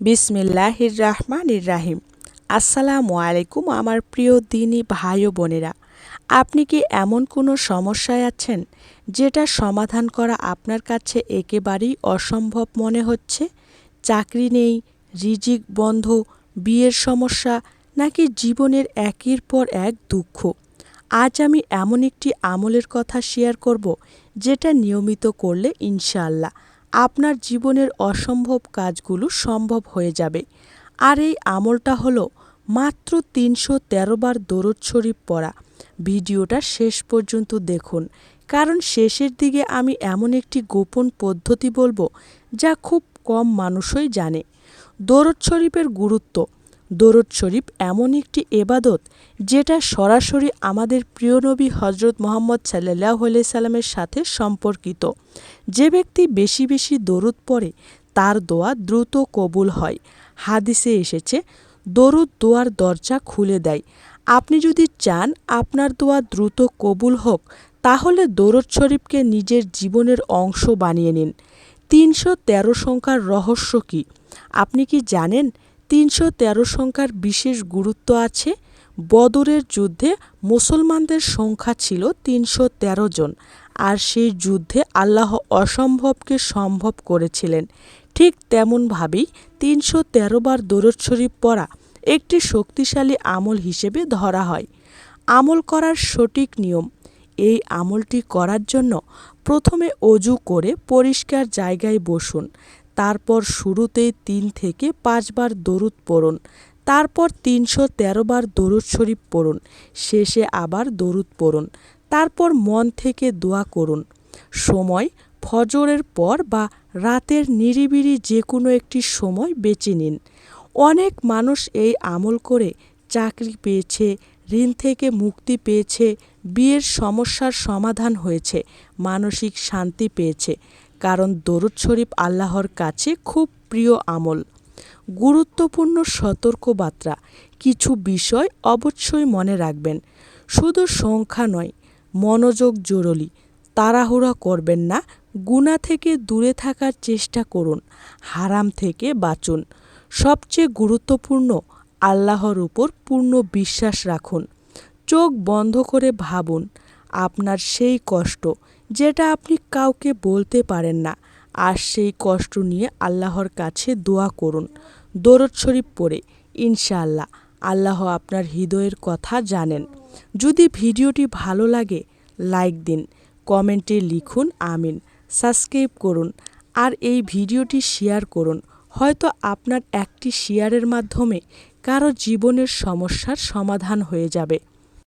বিসমিল্লাহির রাহমানির রাহিম। আসসালামু আলাইকুম আমার প্রিয় দিনী ভাই ও বোনেরা। আপনি কি এমন কোনো সমস্যায় আছেন যেটা সমাধান করা আপনার কাছে একেবারেই অসম্ভব মনে হচ্ছে? চাকরি নেই, রিজিক বন্ধ, বিয়ের সমস্যা, নাকি জীবনের একের পর এক দুঃখ? আজ আমি এমন একটি আমলের কথা শেয়ার করব যেটা নিয়মিত করলে ইনশাআল্লাহ আপনার জীবনের অসম্ভব কাজগুলো সম্ভব হয়ে যাবে। আর এই আমলটা হলো মাত্র ৩১৩ বার দরুদ শরীফ পড়া। ভিডিওটা শেষ পর্যন্ত দেখুন, কারণ শেষের দিকে আমি এমন একটি গোপন পদ্ধতি বলবো যা খুব কম মানুষই জানে। দরুদ শরীফের গুরুত্ব। দরুদ শরীফ এমন একটি এবাদত যেটা সরাসরি আমাদের প্রিয় নবী হজরত মুহাম্মদ সাল্লাল্লাহু আলাইহি সাল্লামের সাথে সম্পর্কিত। যে ব্যক্তি বেশি বেশি দরুদ পড়ে তার দোয়া দ্রুত কবুল হয়। হাদিসে এসেছে, দরুদ দোয়ার দরজা খুলে দেয়। আপনি যদি চান আপনার দোয়া দ্রুত কবুল হোক, তাহলে দরুদ শরীফকে নিজের জীবনের অংশ বানিয়ে নিন। ৩১৩ সংখ্যার রহস্য কী? আপনি কি জানেন ৩১৩ সংখ্যার বিশেষ গুরুত্ব আছে? বদরের যুদ্ধে মুসলমানদের সংখ্যা ছিল ৩১৩ জন, আর সেই যুদ্ধে আল্লাহ অসম্ভবকে সম্ভব করেছিলেন। ঠিক তেমনভাবেই ৩১৩ বার দরুদ শরীফ পড়া একটি শক্তিশালী আমল হিসেবে ধরা হয়। আমল করার সঠিক নিয়ম। এই আমলটি করার জন্য প্রথমে অজু করে পরিষ্কার জায়গায় বসুন। তারপর শুরুতেই ৩ থেকে ৫ বার দরুদ পড়ুন। তারপর ৩১৩ বার দরুদ শরীফ পড়ুন। শেষে আবার দরুদ পড়ুন। তারপর মন থেকে দোয়া করুন। সময় ফজরের পর বা রাতের নিরিবিলি যে কোনো একটি সময় বেছে নিন। অনেক মানুষ এই আমল করে চাকরি পেয়েছে, ঋণ থেকে মুক্তি পেয়েছে, বিয়ের সমস্যার সমাধান হয়েছে, মানসিক শান্তি পেয়েছে, কারণ দরুদ শরীফ আল্লাহর কাছে খুব প্রিয় আমল। গুরুত্বপূর্ণ সতর্কবার্তা। কিছু বিষয় অবশ্যই মনে রাখবেন। শুধু সংখ্যা নয়, মনোযোগ জরুরি। তাড়াহুড়া করবেন না। গুনাহ থেকে দূরে থাকার চেষ্টা করুন। হারাম থেকে বাঁচুন। সবচেয়ে গুরুত্বপূর্ণ, আল্লাহর উপর পূর্ণ বিশ্বাস রাখুন। চোখ বন্ধ করে ভাবুন আপনার সেই কষ্ট যেটা আপনি কাউকে বলতে পারেন না, আর সেই কষ্ট নিয়ে আল্লাহর কাছে দোয়া করুন। দরুদ শরীফ পড়ে ইনশাআল্লাহ আল্লাহ আপনার হৃদয়ের কথা জানেন। যদি ভিডিওটি ভালো লাগে লাইক দিন, কমেন্টে লিখুন আমিন, সাবস্ক্রাইব করুন, আর এই ভিডিওটি শেয়ার করুন। হয়তো আপনার একটি শেয়ারের মাধ্যমে কারো জীবনের সমস্যার সমাধান হয়ে যাবে।